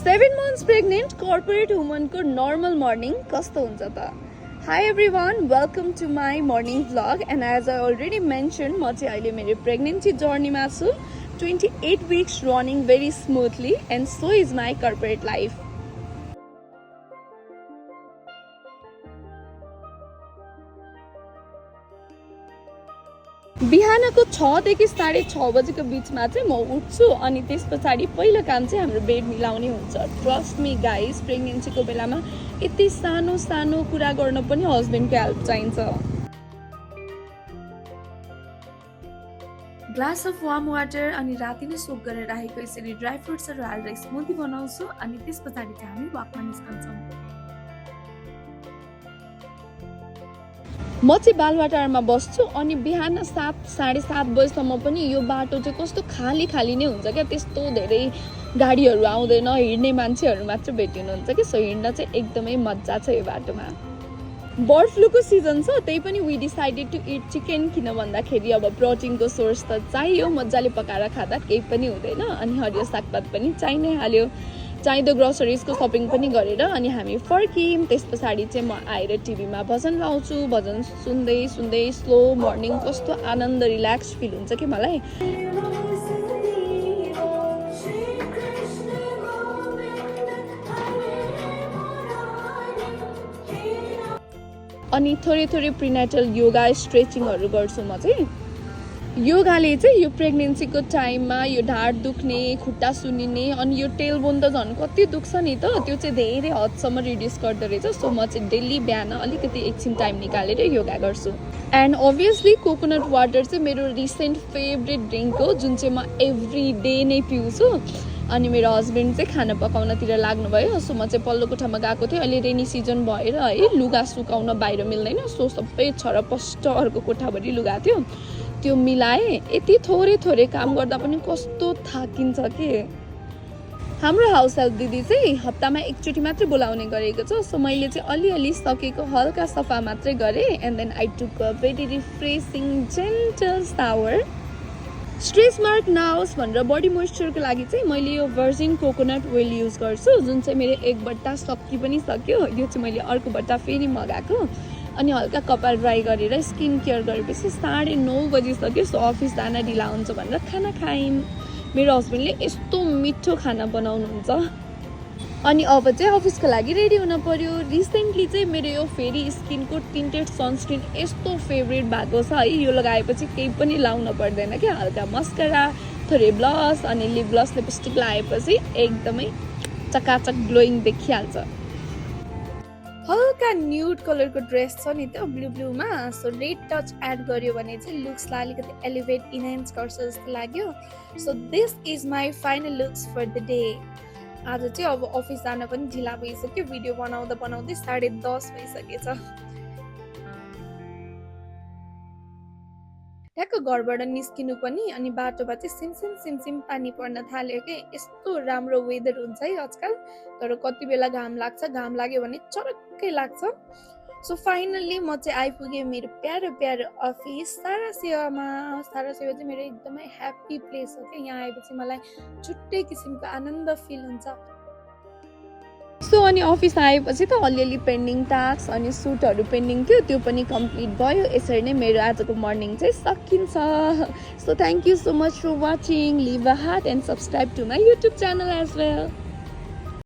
7 months pregnant corporate woman ko normal morning kasto huncha ta. Hi everyone, welcome to my morning vlog and as I already mentioned ma chai aile मेरो pregnancy journey ma छु. 28 weeks running very smoothly and so is my corporate life. बिहानको 6 देखि 6:30 बजेको बिचमा चाहिँ म उठ्छु अनि त्यसपछि पहिलो काम चाहिँ हाम्रो बेड मिलाउने हुन्छ. ट्रस्ट मी गाइस, प्रेग्नेन्सीको बेलामा यति सानो सानो कुरा गर्न पनि हस्बेन्डको हेल्प चाहिन्छ. ग्लास अफ वार्म वाटर अनि राति नै सोक गरेर राखेको यसरी ड्राई फ्रुट्सहरू हालेर स्मुदी बनाउँछु अनि त्यसपछि चाहिँ हामी वाकमा निस्कन्छौँ. म चाहिँ बालवाटारमा बस्छु अनि बिहान 7-7:30 बजेसम्म पनि यो बाटो चाहिँ कस्तो खाली खाली नै हुन्छ क्या. त्यस्तो धेरै गाडीहरू आउँदैन, हिँड्ने मान्छेहरू मात्र भेटिनुहुन्छ कि. सो हिँड्न चाहिँ एकदमै मजा छ यो बाटोमा. बर्ड फ्लूको सिजन छ, त्यही पनि we decided to eat chicken. किन भन्दाखेरि अब प्रोटिनको सोर्स त चाहियो, मजाले पकाएर खाँदा केही पनि हुँदैन. अनि हरियो सागपात पनि चाहि नै हाल्यो. चाहिँदो ग्रोसरिजको सपिङ पनि गरेर अनि हामी फर्क्यौँ. त्यस पछाडि चाहिँ म आएर टिभीमा भजन लाउँछु. भजन सुन्दै सुन्दै स्लो मर्निङ कस्तो आनन्द रिल्याक्स फिल हुन्छ कि मलाई. अनि थोरै थोरै प्रिनेटल योगा स्ट्रेचिङहरू गर्छु म चाहिँ. योगाले चाहिँ यो प्रेग्नेन्सीको टाइममा यो ढाड दुख्ने, खुट्टा सुन्निने अनि यो टेल बोन त झन् कति दुख्छ नि त, त्यो चाहिँ धेरै हदसम्म रिड्युस गर्दो रहेछ. सो म चाहिँ डेली बिहान अलिकति एकछिन टाइम निकालेर योगा गर्छु. एन्ड अभियसली कोकोनट वाटर चाहिँ मेरो रिसेन्ट फेभरेट ड्रिङ्क हो, जुन चाहिँ म एभ्री डे नै पिउँछु. अनि मेरो हस्बेन्ड चाहिँ खाना पकाउनतिर लाग्नुभयो. सो म चाहिँ पल्लो कोठामा गएको थिएँ. अहिले रेनी सिजन भएर है लुगा सुकाउन बाहिर मिल्दैन. सो सबै छरपस्ट अर्को कोठाभरि लुगा थियो, त्यो मिलाएँ. यति थोरै थोरै काम गर्दा पनि कस्तो थाकिन्छ कि. हाम्रो हाउस हेल्प दिदी चाहिँ हप्तामा एकचोटि मात्रै बोलाउने गरेको छ. सो मैले चाहिँ अलिअलि सकेको हल्का सफा मात्रै गरेँ. And then I took a very refreshing gentle shower. Stretch mark नआओस् भनेर बडी मोइस्चरको लागि चाहिँ मैले यो भर्जिन कोकोनट ओइल युज गर्छु, जुन चाहिँ मेरो एक बट्टा सकि पनि सक्यो. यो चाहिँ मैले अर्को बट्टा फेरि मगाएको. अनि हल्का कपाल ड्राई गरेर स्किन केयर गरेपछि 9:30 बजिसक्यो. सो अफिस जान ढिला हुन्छ भनेर खाना खायौँ. मेरो हस्बेन्डले यस्तो मिठो खाना बनाउनुहुन्छ. अनि अब चाहिँ अफिसको लागि रेडी हुन पर्यो. रिसेन्टली चाहिँ मेरो यो फेरि स्किनको टिन्टेड सनस्क्रिन यस्तो फेभरेट भएको छ है. यो लगाएपछि केही पनि लाउन पर्दैन क्या. हल्का मस्करा, थोरै ब्लस अनि लिप ग्लस लिपस्टिक लगाएपछि एकदमै चकाचक ग्लोइङ देखिहाल्छ. हल्का न्यूड कलरको ड्रेस छ नि त ब्लूमा. सो रेड टच एड गर्यो भने चाहिँ लुक्सलाई अलिकति एलिभेट इन्हान्स गर्छ जस्तो लाग्यो. So this is my final looks for the day. आज चाहिँ अब अफिस जान पनि ढिला भइसक्यो. भिडियो बनाउँदा बनाउँदै 10:30 भइसकेछ. ट्याक्क घरबाट निस्किनु पनि अनि बाटोमा चाहिँ सिमसिम पानी पर्न थाल्यो कि. यस्तो राम्रो वेदर हुन्छ है आजकल. तर कति बेला घाम लाग्छ, घाम लाग्यो भने चरक्कै लाग्छ. सो फाइनल्ली म चाहिँ आइपुगेँ मेरो प्यारो प्यारो अफिस सारा सेवामा. सारा सेवा चाहिँ मेरो एकदमै ह्याप्पी प्लेस हो कि. यहाँ आएपछि मलाई छुट्टै किसिमको आनन्द फिल हुन्छ. सो अनि अफिस आएपछि त अलिअलि पेन्डिङ टास्क अनि सुटहरू पेन्डिङ थियो, त्यो पनि कम्प्लिट भयो. यसरी नै मेरो आजको मर्निङ चाहिँ सकिन्छ. So thank you so much for watching. Leave a heart and subscribe to my YouTube channel as well.